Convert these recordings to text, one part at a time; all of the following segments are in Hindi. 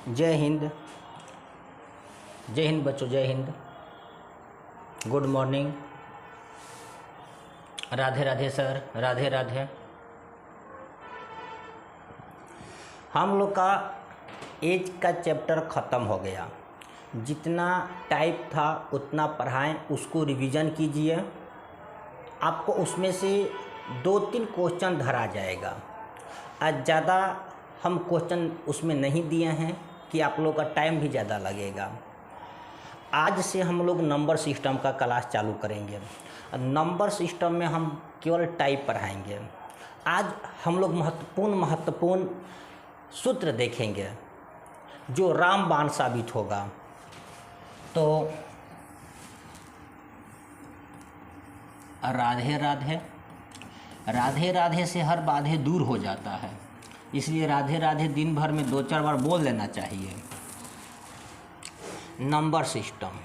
जय हिंद। जय हिंद बच्चों, जय Hind. Good morning. Radhe Radhe sir, Radhe Radhe. हम लोग का एज का चैप्टर ख़त्म हो गया। जितना टाइप था उतना पढ़ाएं, उसको रिवीजन कीजिए। आपको उसमें से 2-3 क्वेश्चन धरा जाएगा। आज ज़्यादा हम क्वेश्चन उसमें नहीं दिए हैं कि आप लोग का टाइम भी ज़्यादा लगेगा। आज से हम लोग नंबर सिस्टम का क्लास चालू करेंगे। नंबर सिस्टम में हम केवल टाइप पढ़ाएंगे। आज हम लोग महत्वपूर्ण सूत्र देखेंगे जो रामबाण साबित होगा। तो राधे राधे। राधे राधे से हर बाधे दूर हो जाता है, इसलिए राधे राधे दिन भर में 2-4 बार बोल लेना चाहिए। Number system,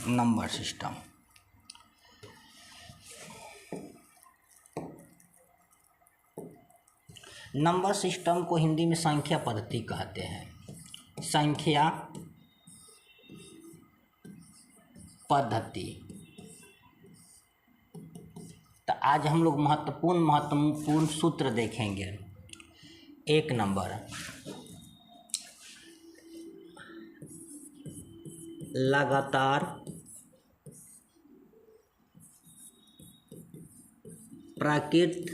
number system. Number system को हिंदी में संख्या पद्धति कहते हैं। संख्या पद्धति। तो आज हम लोग महत्वपूर्ण सूत्र देखेंगे। 1 नंबर, लगातार प्राकृत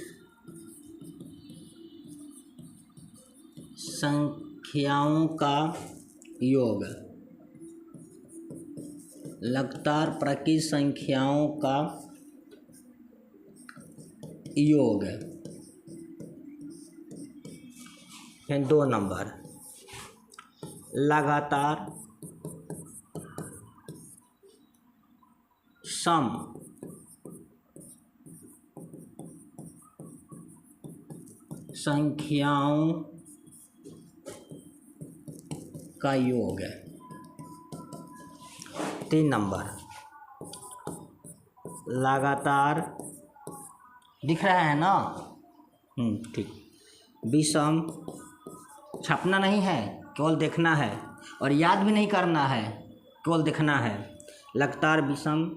संख्याओं का योग। लगातार प्राकृत संख्याओं का योग। फिर 2 नंबर, लगातार सम संख्याओं का योग। 3 नंबर, लगातार, दिख रहा है ना? ठीक। विषम, छापना नहीं है, केवल देखना है और याद भी नहीं करना है, केवल देखना है। लगातार विषम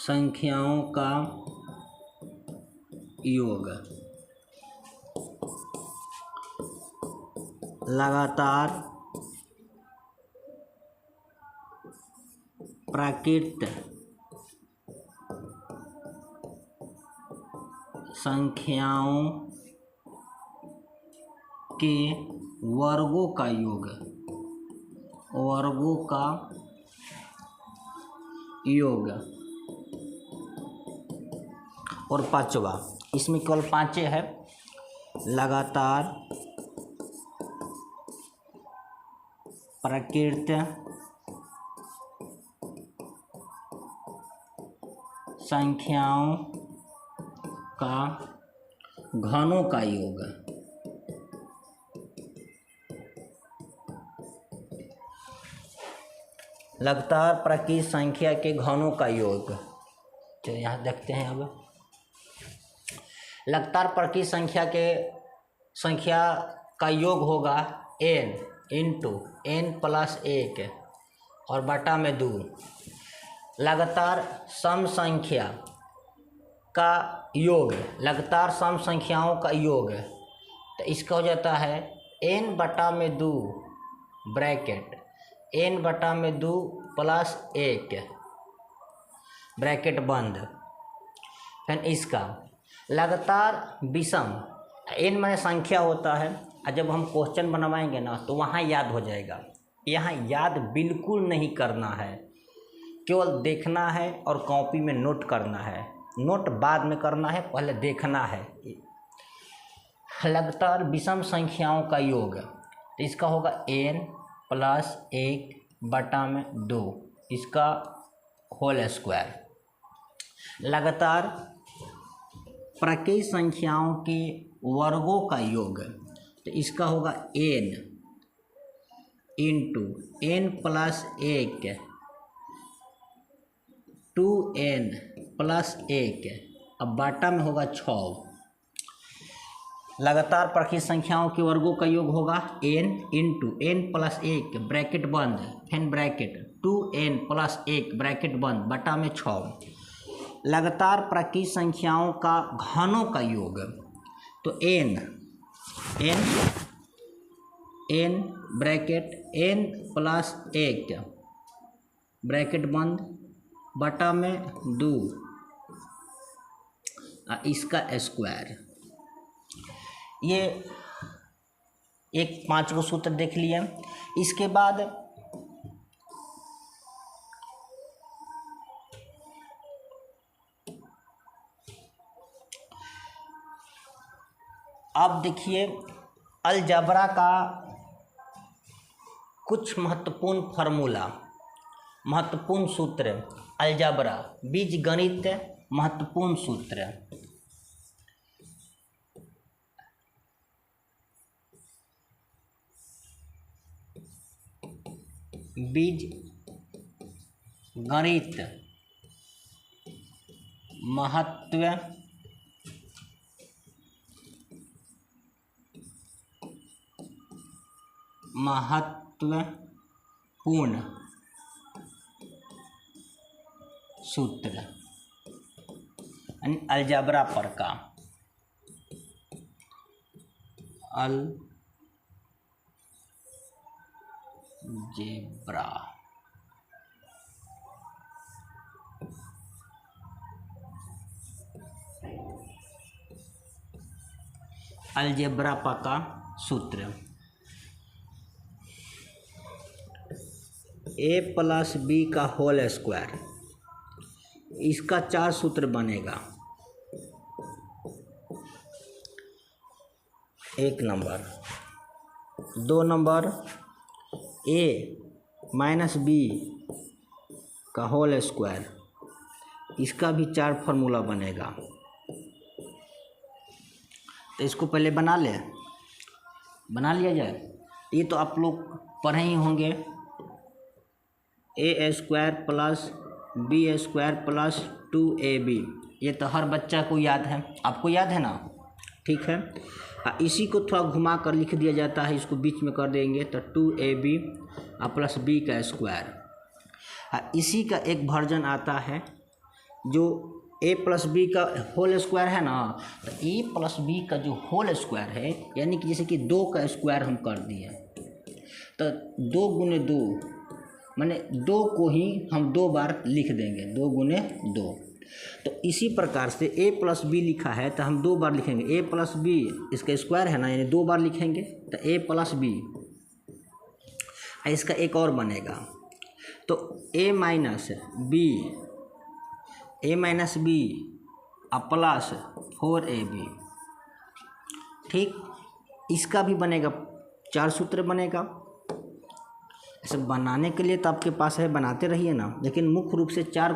संख्याओं का योग। लगातार प्राकृत संख्याओं के वर्गों का योग। वर्गों का योग। और 5वां, इसमें केवल 5 है। लगातार प्राकृत संख्याओं का घनों का योग। लगातार प्राकृत संख्या के घनों का योग। तो यहाँ देखते हैं। अब लगातार प्राकृत संख्या का योग होगा n इंटू n + 1 और बटा में 2। लगातार सम संख्या का योग, लगातार सम संख्याओं का योग, तो इसका हो जाता है n बटा में 2 ब्रैकेट n बटा में 2 + 1 ब्रैकेट बंद। फिर इसका लगातार विषम, n माने संख्या होता है, और जब हम क्वेश्चन बनवाएंगे ना तो वहाँ याद हो जाएगा। यहाँ याद बिल्कुल नहीं करना है, केवल देखना है और कॉपी में नोट करना है। नोट बाद में करना है, पहले देखना है। लगातार विषम संख्याओं का योग, तो इसका होगा n + 1 बटा में 2, इसका होल स्क्वायर। लगातार प्राकृत संख्याओं के वर्गों का योग, तो इसका होगा n into n plus 1 2n plus 1, अब बाटा में होगा 6। लगातार प्राकृत संख्याओं के वर्गों का योग होगा n into n plus 1 bracket बंद फिर ब्रैकेट 2n प्लस 1 ब्रैकेट बंद बटा में 6। लगातार प्राकृत संख्याओं का घनों का योग, तो n bracket n plus 1 bracket बंद बटा में 2 इसका स्क्वायर। ये एक 5 को सूत्र देख लिया। इसके बाद अब देखिए अलजबरा का कुछ महत्वपूर्ण फार्मूला, महत्वपूर्ण सूत्र, अलजबरा बीजगणित महत्वपूर्ण सूत्र। बीज गणित महत्वपूर्ण सूत्र यानी अलजबरा पर का अलजेब्रा। अलजेब्रा का सूत्र a प्लस बी का होल स्क्वायर, इसका 4 सूत्र बनेगा। 1 number, 2 number a minus B का होल स्क्वायर, इसका भी 4 फार्मूला बनेगा। तो इसको पहले बना लिया जाए। ये तो आप लोग पढ़े ही होंगे, a square plus B square plus 2ab, ये तो हर बच्चा को याद है, आपको याद है ना, ठीक है। इसी को थोड़ा घुमा कर लिख दिया जाता है, इसको बीच में कर देंगे तो 2ab प्लस बी का स्क्वायर। इसी का एक वर्जन आता है जो a प्लस बी का होल स्क्वायर है ना, तो a प्लस बी का जो होल स्क्वायर है, यानी कि जैसे कि 2 का स्क्वायर हम कर दिए, तो 2 गुने 2 माने 2 को ही हम 2 बार लिख देंगे, 2 गुने 2। तो इसी प्रकार से a प्लस बी लिखा है तो हम 2 बार लिखेंगे, a प्लस बी इसका स्क्वायर है ना, यानी 2 बार लिखेंगे तो a प्लस बी। इसका एक और बनेगा, तो a minus B plus 4ab, ठीक। इसका भी बनेगा, 4 सूत्र बनेगा। ऐसे बनाने के लिए तो आपके पास है, बनाते रहिए ना, लेकिन मुख्य रूप से 4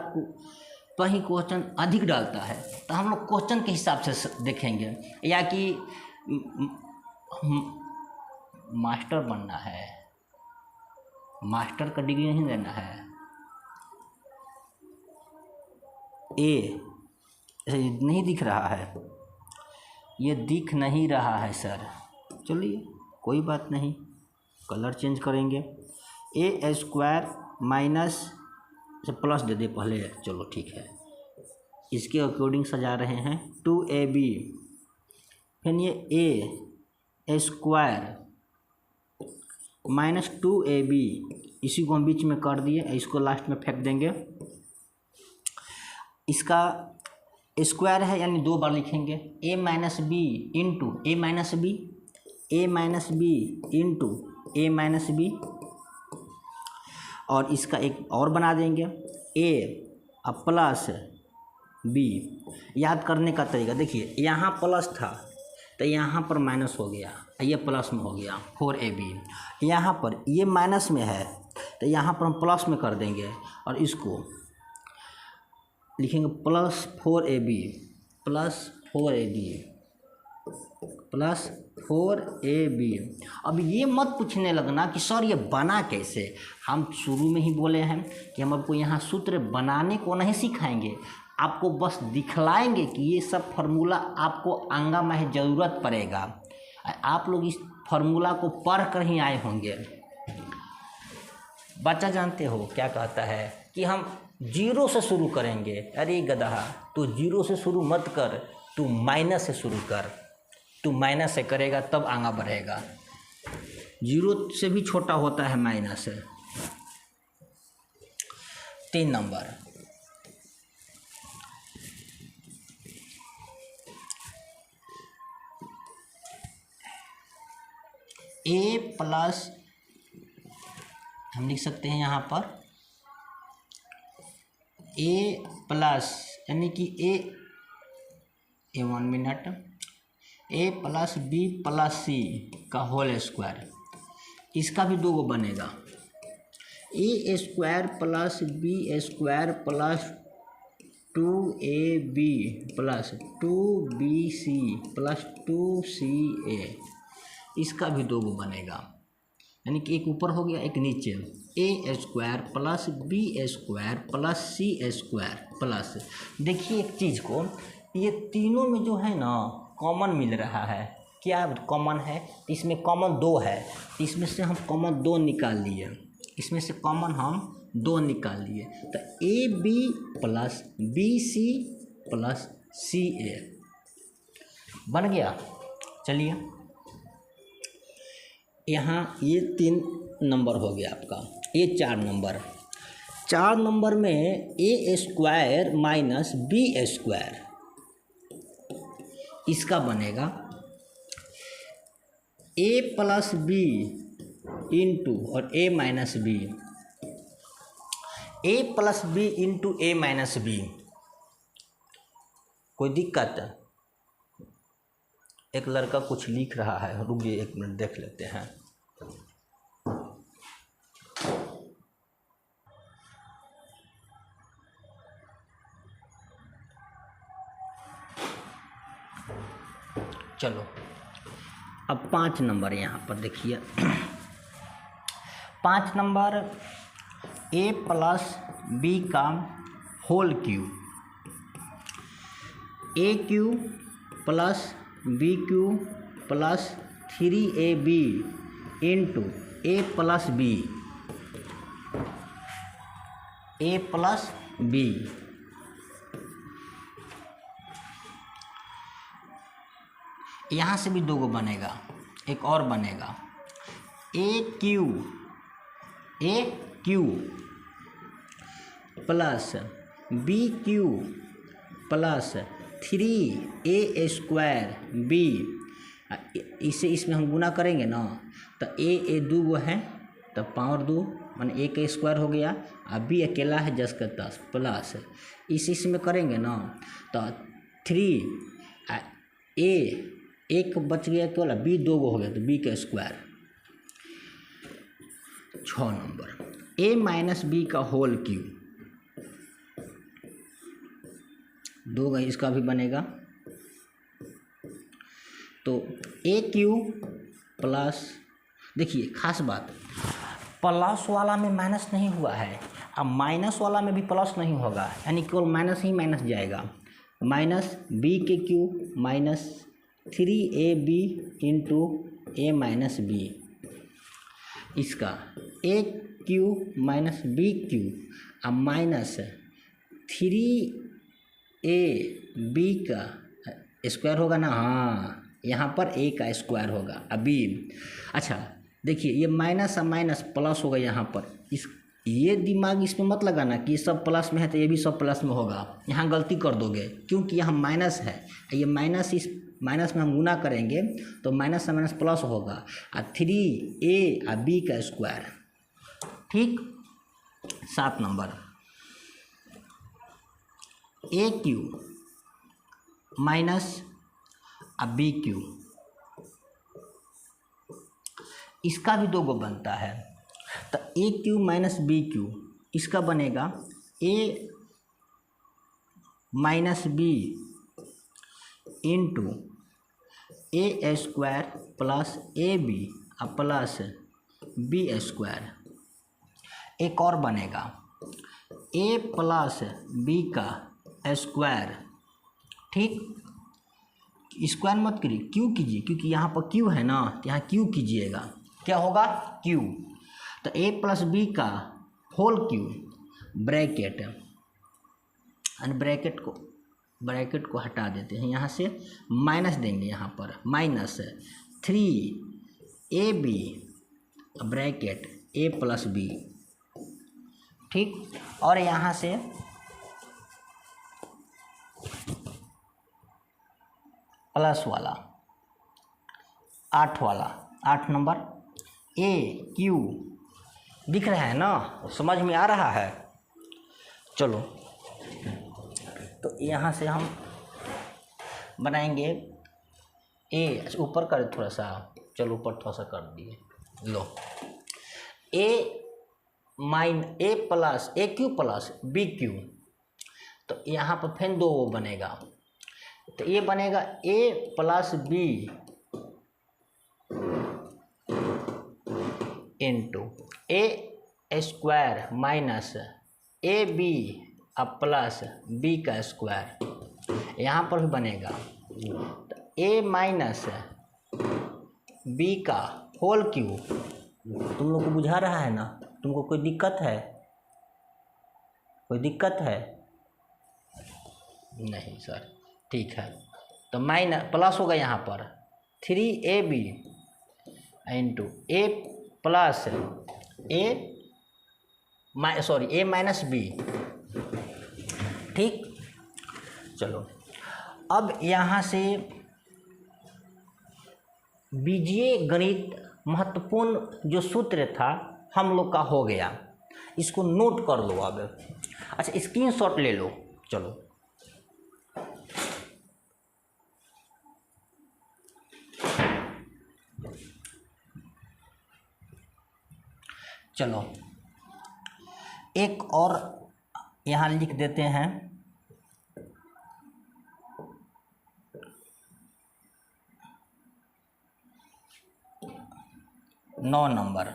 पर ही क्वेश्चन अधिक डालता है, तो हम लोग क्वेश्चन के हिसाब से देखेंगे, या कि मास्टर बनना है, मास्टर का डिग्री नहीं लेना है। ऐसे नहीं दिख रहा है, ये दिख नहीं रहा है सर, चलिए कोई बात नहीं, कलर चेंज करेंगे। a स्क्वायर माइनस से प्लस दे दे पहले, चलो ठीक है, इसके अकॉर्डिंग सजा रहे हैं। 2ab फिर ये a स्क्वायर माइनस 2ab, इसी को हम बीच में कर दिए, इसको लास्ट में फेंक देंगे। इसका स्क्वायर है यानी 2 बार लिखेंगे, a minus B into a minus B into a minus B, और इसका एक और बना देंगे a प्लस बी। याद करने का तरीका देखिए, यहाँ प्लस था तो यहाँ पर माइनस हो गया, ये प्लस में हो गया 4ab। यहाँ पर ये माइनस में है तो यहाँ पर हम प्लस में कर देंगे, और इसको लिखेंगे plus 4ab 4ab plus 4ab। अब ये मत पूछने लगना कि सर ये बना कैसे। हम शुरू में ही बोले हैं कि हम आपको यहाँ सूत्र बनाने को नहीं सिखाएंगे, आपको बस दिखलाएंगे कि ये सब फार्मूला आपको आंगा में ज़रूरत पड़ेगा। आप लोग इस फार्मूला को पढ़ कर ही आए होंगे। बच्चा जानते हो क्या कहता है कि हम 0 से शुरू करेंगे। अरे गधा, तू 0 से शुरू मत कर, तू माइनस से शुरू कर। तू माइनस से करेगा तब आगे बढ़ेगा। 0 से भी छोटा होता है माइनस। 3 नंबर, a प्लस, हम लिख सकते हैं यहाँ पर a प्लस, यानी कि a 1 minute, a plus B plus C का होल स्क्वायर। इसका भी 2 बनेगा। a square plus B square plus 2ab plus 2bc plus 2ca। इसका भी 2 बनेगा, यानी कि एक ऊपर हो गया एक नीचे। a square plus B square plus C square plus, देखिए एक चीज़ को, ये तीनों में जो है ना कॉमन मिल रहा है। क्या कॉमन है? इसमें कॉमन 2 है, इसमें से हम कॉमन 2 निकाल लिए, इसमें से कॉमन हम 2 निकाल लिए। तो A B plus B C plus C A बन गया। चलिए यहाँ ये 3 नंबर हो गया आपका। ये 4 नंबर, 4 नंबर में A square minus B square, इसका बनेगा a प्लस बी इंटू और a minus B, a plus B into a minus B. कोई दिक्कत? एक लड़का कुछ लिख रहा है, रुकिए 1 मिनट देख लेते हैं। चलो अब 5 नंबर यहाँ पर देखिए। 5 नंबर a प्लस बी का whole cube, A cube plus B cube plus 3ab into A plus B, A plus B. यहाँ से भी 2 बनेगा, एक और बनेगा A cube plus B cube plus 3a square B. इसे इसमें हम गुना करेंगे ना, तो ए 2 है तो पावर 2 माने a का स्क्वायर हो गया, और b अकेला है 10 का 10 प्लस इसमें करेंगे ना तो 3 a एक बच गया केवल, b 2 हो गया तो b का square. 6 number a minus B का होल क्यूब, 2 इसका भी बनेगा। तो a क्यूब प्लस, देखिए खास बात, प्लस वाला में माइनस नहीं हुआ है, अब माइनस वाला में भी प्लस नहीं होगा, यानी केवल माइनस ही माइनस जाएगा। माइनस बी के cube minus 3ab into A minus B, इसका a cube minus B cube अब माइनस 3ab का स्क्वायर होगा ना। हाँ, यहाँ पर a का स्क्वायर होगा। अभी अच्छा देखिए, ये माइनस और माइनस प्लस होगा यहाँ पर। इस ये दिमाग इसमें मत लगाना कि ये सब प्लस में है तो ये भी सब प्लस में होगा, यहाँ गलती कर दोगे, क्योंकि यहाँ माइनस है। ये माइनस, इस माइनस में हम गुना करेंगे तो माइनस से माइनस प्लस होगा, और 3a और b का स्क्वायर। ठीक। 7 number a cube minus B cube, इसका भी 2 बनता है। तो a cube minus B cube, इसका बनेगा a minus B into A square plus A B plus B square. एक और बनेगा ए प्लस बी का स्क्वायर, ठीक। स्क्वायर मत करिए, क्यू कीजिए, क्योंकि यहाँ पर क्यू है ना, तो यहाँ क्यू कीजिएगा, क्या होगा क्यू। तो ए प्लस बी का whole cube bracket, and bracket को हटा देते हैं, यहाँ से माइनस देंगे, यहाँ पर माइनस 3ab ब्रैकेट ए प्लस बी, ठीक। और यहाँ से प्लस वाला 8 नंबर ए क्यू दिख रहा है ना, समझ में आ रहा है। चलो तो यहाँ से हम बनाएंगे ए, ऊपर कर थोड़ा सा, चलो ऊपर थोड़ा सा कर दिए, लो ए प्लस ए क्यू प्लस बी क्यू। तो यहाँ पर फिर दो वो बनेगा, तो ये बनेगा A plus B into A square minus A B plus B का स्क्वायर। यहाँ पर भी बनेगा तो ए माइनस बी का होल क्यू। तुम लोग को बुझा रहा है ना, तुमको कोई दिक्कत है? कोई दिक्कत है? नहीं सर, ठीक है। तो माइनस प्लस होगा यहाँ पर 3ab into A plus A minus B, ठीक। चलो अब यहाँ से बीजीय गणित महत्वपूर्ण जो सूत्र था हम लोग का हो गया, इसको नोट कर लो अब। अच्छा स्क्रीनशॉट ले लो, चलो चलो एक और यहाँ लिख देते हैं, नौ number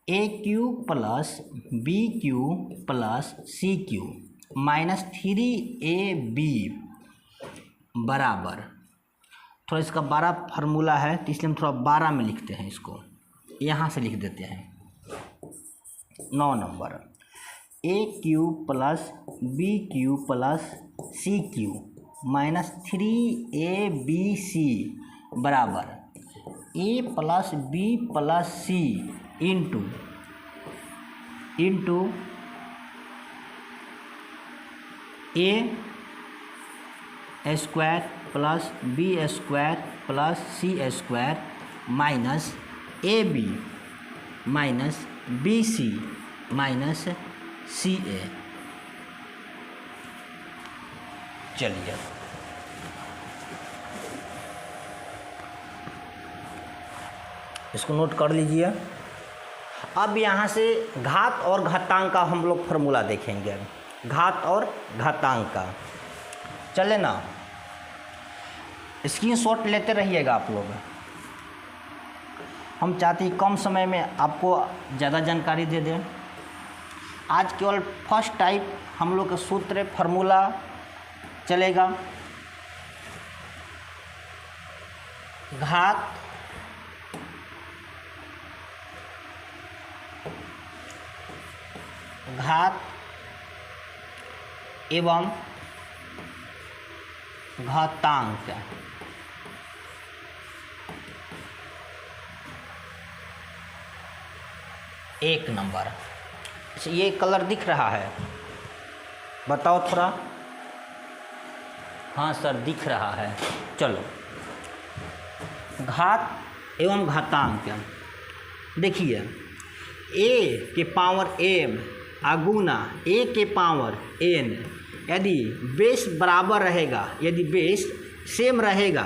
A cube plus B cube plus C cube minus 3ab बराबर, थोड़ा इसका 12 फार्मूला है तो इसलिए हम थोड़ा 12 में लिखते हैं, इसको यहाँ से लिख देते हैं। 9 number A cube plus B cube plus C cube minus 3abc बराबर A plus B plus C into A square plus B square plus C square minus A B minus B C minus C A. चलिए इसको नोट कर लीजिए। अब यहाँ से घात और घातांक का हम लोग फार्मूला देखेंगे, घात और घातांक का। चले ना, स्क्रीनशॉट लेते रहिएगा आप लोग। हम चाहते हैं कम समय में आपको ज़्यादा जानकारी दे दें। आज केवल फर्स्ट टाइप हम लोग का सूत्र फार्मूला चलेगा। घात एवं घातांक। एक नंबर, ये कलर दिख रहा है, बताओ थोड़ा। हाँ सर दिख रहा है। चलो घात एवं घातांक देखिए, ए के पावर m अगुना ए के पावर n, यदि बेस बराबर रहेगा, यदि बेस सेम रहेगा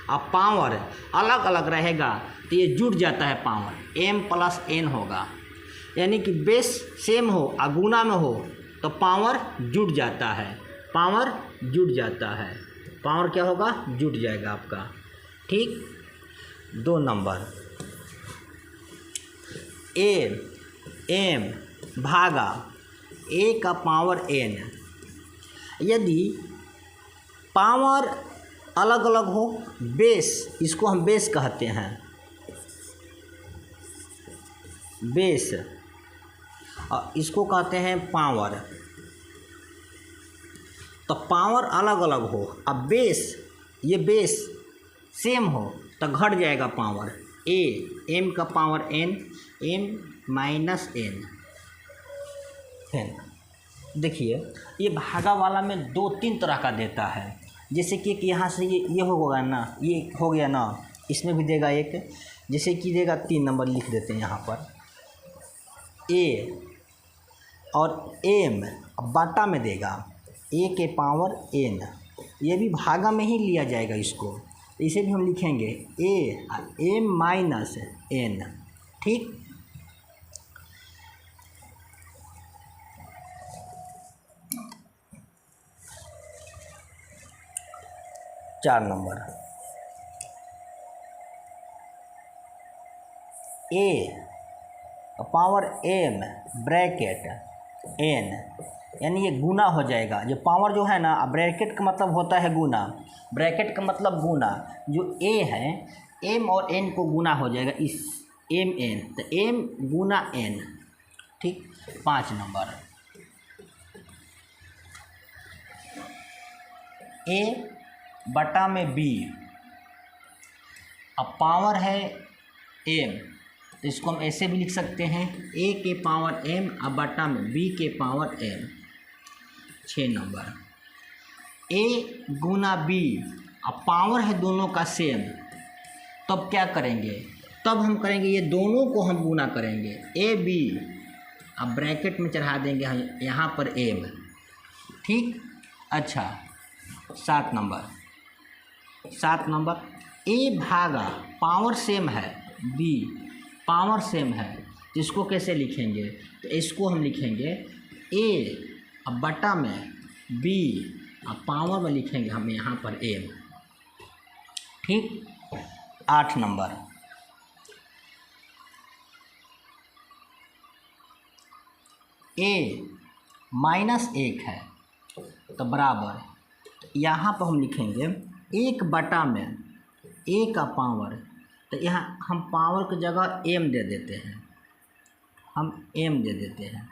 और पावर अलग अलग रहेगा तो ये जुड़ जाता है, पावर m प्लस n होगा। यानी कि बेस सेम हो अगुना में हो तो पावर जुड़ जाता है, पावर जुड़ जाता है, पावर क्या होगा, जुड़ जाएगा आपका। ठीक, 2 नंबर एम भागा ए का पावर एन। यदि पावर अलग अलग हो, बेस, इसको हम बेस कहते हैं, बेस, और इसको कहते हैं पावर। तो पावर अलग अलग हो, अब बेस, ये बेस सेम हो तो घट जाएगा पावर। एम का power N, M minus N. देखिए ये भागा वाला में 2-3 तरह का देता है, जैसे कि यहाँ से ये होगा ना, ये हो गया ना, इसमें भी देगा एक, जैसे कि देगा 3 नंबर लिख देते हैं यहाँ पर, ए और एम बाटा में देगा ए के पावर एन, ये भी भागा में ही लिया जाएगा इसको, इसे भी हम लिखेंगे एम माइनस एन। ठीक, चार number A power M bracket N, यानी ये गुना हो जाएगा। जो पावर जो है ना, ब्रैकेट का मतलब होता है गुना, ब्रैकेट का मतलब गुना, जो ए है एम और एन को गुना हो जाएगा, इस एम एन, तो एम गुना एन। ठीक, 5 नंबर ए बटा में बी, अब पावर है एम, तो इसको हम ऐसे भी लिख सकते हैं, ए के पावर एम अब बटा में बी के पावर एम। 6 नंबर ए गुना बी, अब पावर है दोनों का सेम, तब क्या करेंगे, तब हम करेंगे ये दोनों को हम गुना करेंगे, ए बी, अब ब्रैकेट में चढ़ा देंगे हम यहाँ पर एम। ठीक, अच्छा 7 नंबर ए भागा पावर सेम है बी, पावर सेम है, तो इसको कैसे लिखेंगे, तो इसको हम लिखेंगे ए अब बटा में बी, अब पावर में लिखेंगे हम यहाँ पर एम। ठीक, 8 नंबर ए माइनस 1 है तो बराबर, यहाँ पर हम लिखेंगे 1 बटा में ए का पावर, तो यहाँ हम पावर की जगह एम दे देते हैं, हम एम दे देते हैं,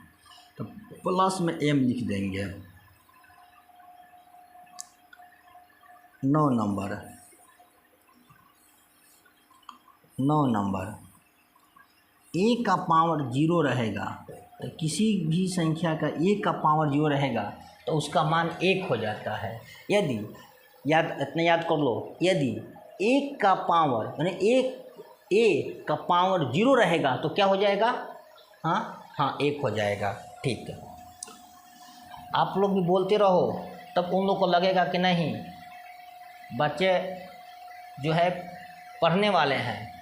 तो प्लस में एम लिख देंगे। 9 नंबर ए का पावर 0 रहेगा, तो किसी भी संख्या का ए का पावर 0 रहेगा तो उसका मान 1 हो जाता है। यदि इतना याद कर लो, यदि 1 का पावर यानी ए का पावर 0 रहेगा तो क्या हो जाएगा, हाँ 1 हो जाएगा। ठीक है, आप लोग भी बोलते रहो, तब उन लोग को लगेगा कि नहीं बच्चे जो है पढ़ने वाले हैं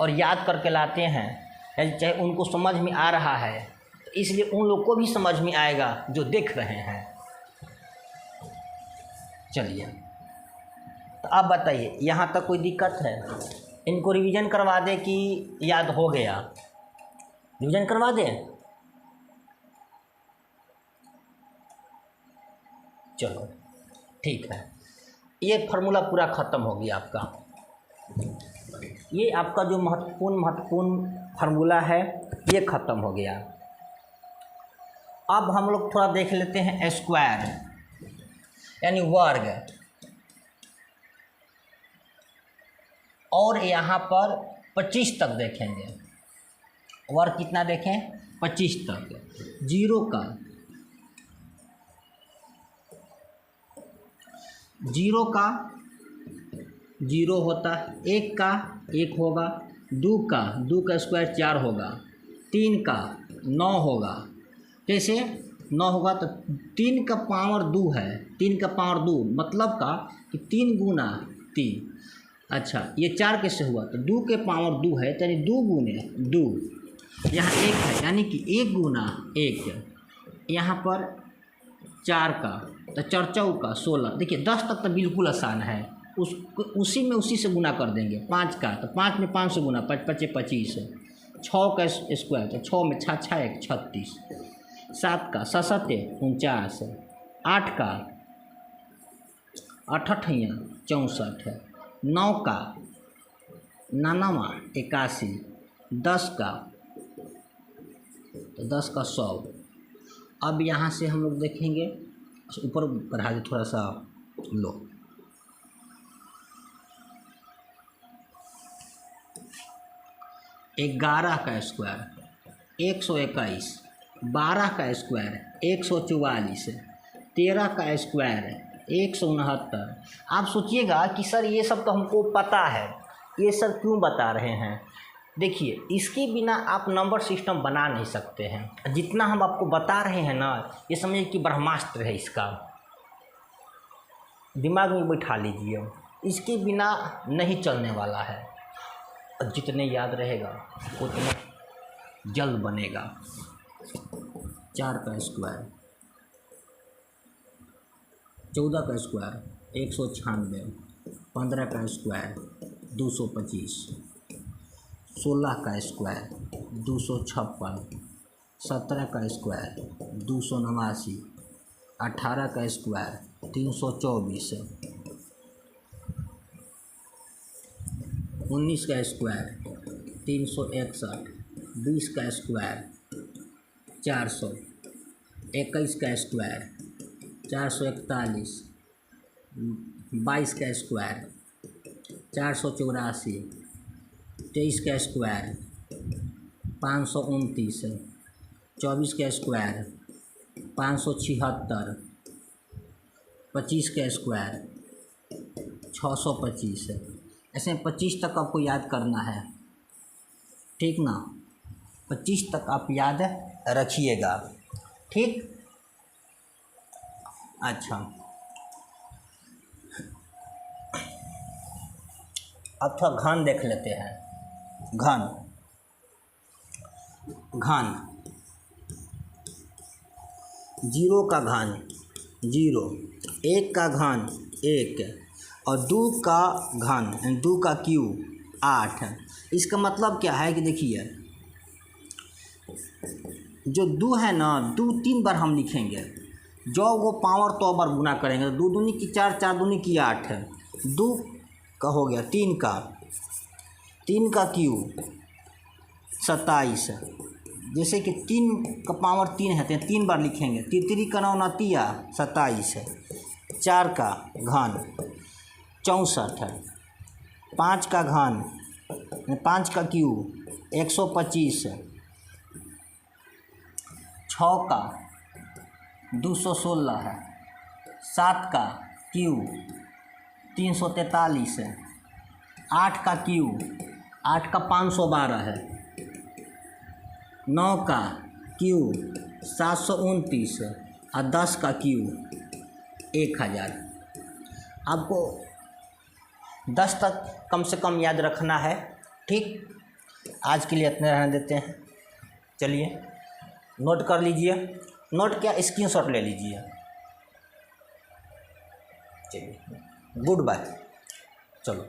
और याद करके लाते हैं, चाहे उनको समझ में आ रहा है, तो इसलिए उन लोग को भी समझ में आएगा जो देख रहे हैं। चलिए, तो आप बताइए यहाँ तक कोई दिक्कत है? इनको रिवीजन करवा दे कि याद हो गया? रिवीजन करवा दें? चलो ठीक है, ये फार्मूला पूरा ख़त्म हो गया आपका। ये आपका जो महत्वपूर्ण फार्मूला है ये ख़त्म हो गया। अब हम लोग थोड़ा देख लेते हैं स्क्वायर यानी वर्ग, और यहाँ पर 25 तक देखेंगे। वर्ग कितना देखें? 25 तक। 0 का 0 होता है, 1 का 1 होगा, 2 का स्क्वायर 4 होगा, 3 का 9 होगा। कैसे 9 होगा? तो 3 का पावर 2 है, 3 का पावर 2 मतलब का कि 3 गुना 3। अच्छा, ये 4 कैसे हुआ? तो 2 के पावर 2 है, यानी 2 गुने 2। यहाँ 1 है, यानी कि 1 गुना 1। यहाँ पर 4 का तो 4 चौका 16। देखिए 10 तक तो बिल्कुल आसान है, उसी से गुना कर देंगे। 5 का तो 5 में 5 से गुना, 5 5 25। 6 का स्क्वायर तो 6 में 6 6 1 36। 7 का 7 7 49। 8 का 8 8 64। 9 का 99 81। 10 का तो 10 का 100। अब यहाँ से हम लोग देखेंगे, ऊपर बढ़ा दे थोड़ा सा, लो 11 का स्क्वायर 121। 12 का स्क्वायर 144। 13 का स्क्वायर 169। आप सोचिएगा कि सर ये सब तो हमको पता है, ये सब क्यों बता रहे हैं। देखिए इसके बिना आप नंबर सिस्टम बना नहीं सकते हैं। जितना हम आपको बता रहे हैं ना, ये समझिए कि ब्रह्मास्त्र है, इसका दिमाग में बैठा लीजिए, इसके बिना नहीं चलने वाला है। और जितने याद रहेगा उतना जल्द बनेगा। 4 का स्क्वायर 14 का स्क्वायर 196। 15 का स्क्वायर 225। 16 का स्क्वायर 256। 17 का स्क्वायर 289। 18 का स्क्वायर 324। 19 का स्क्वायर 361। 20 का स्क्वायर 400। 21 का स्क्वायर 441। 22 का स्क्वायर 484। 23 का स्क्वायर 529। 24 का स्क्वायर 576। 25 का स्क्वायर 625। ऐसे 25 तक आपको याद करना है, ठीक ना। 25 तक आप याद रखिएगा, ठीक। अच्छा, अब थोड़ा घन देख लेते हैं। घन 0 का घन 0, 1 का घन 1 और 2 का घन 2 का क्यूब 8। इसका मतलब क्या है कि देखिए जो 2 है ना, 2 3 बार हम लिखेंगे, जो वो पावर तो बार गुना करेंगे। 2 दूनी की 4, 4 दूनी की 8। 2 का हो गया 3 का क्यूब 27। जैसे कि 3 का पावर 3 है तो 3 बार लिखेंगे। 3 का 9 9 27। 4 का घन 64। 5 का घन 5 का क्यूब 125। 6 का 216 है। 7 का क्यूब 343 है। 8 का क्यूब 8 का 512 है। 9 का क्यूब 729 है और 10 का क्यूब 1000। आपको 10 तक कम से कम याद रखना है, ठीक। आज के लिए इतने रहने देते हैं। चलिए नोट कर लीजिए, नोट क्या, स्क्रीनशॉट ले लीजिए। चलिए गुड बाय, चलो।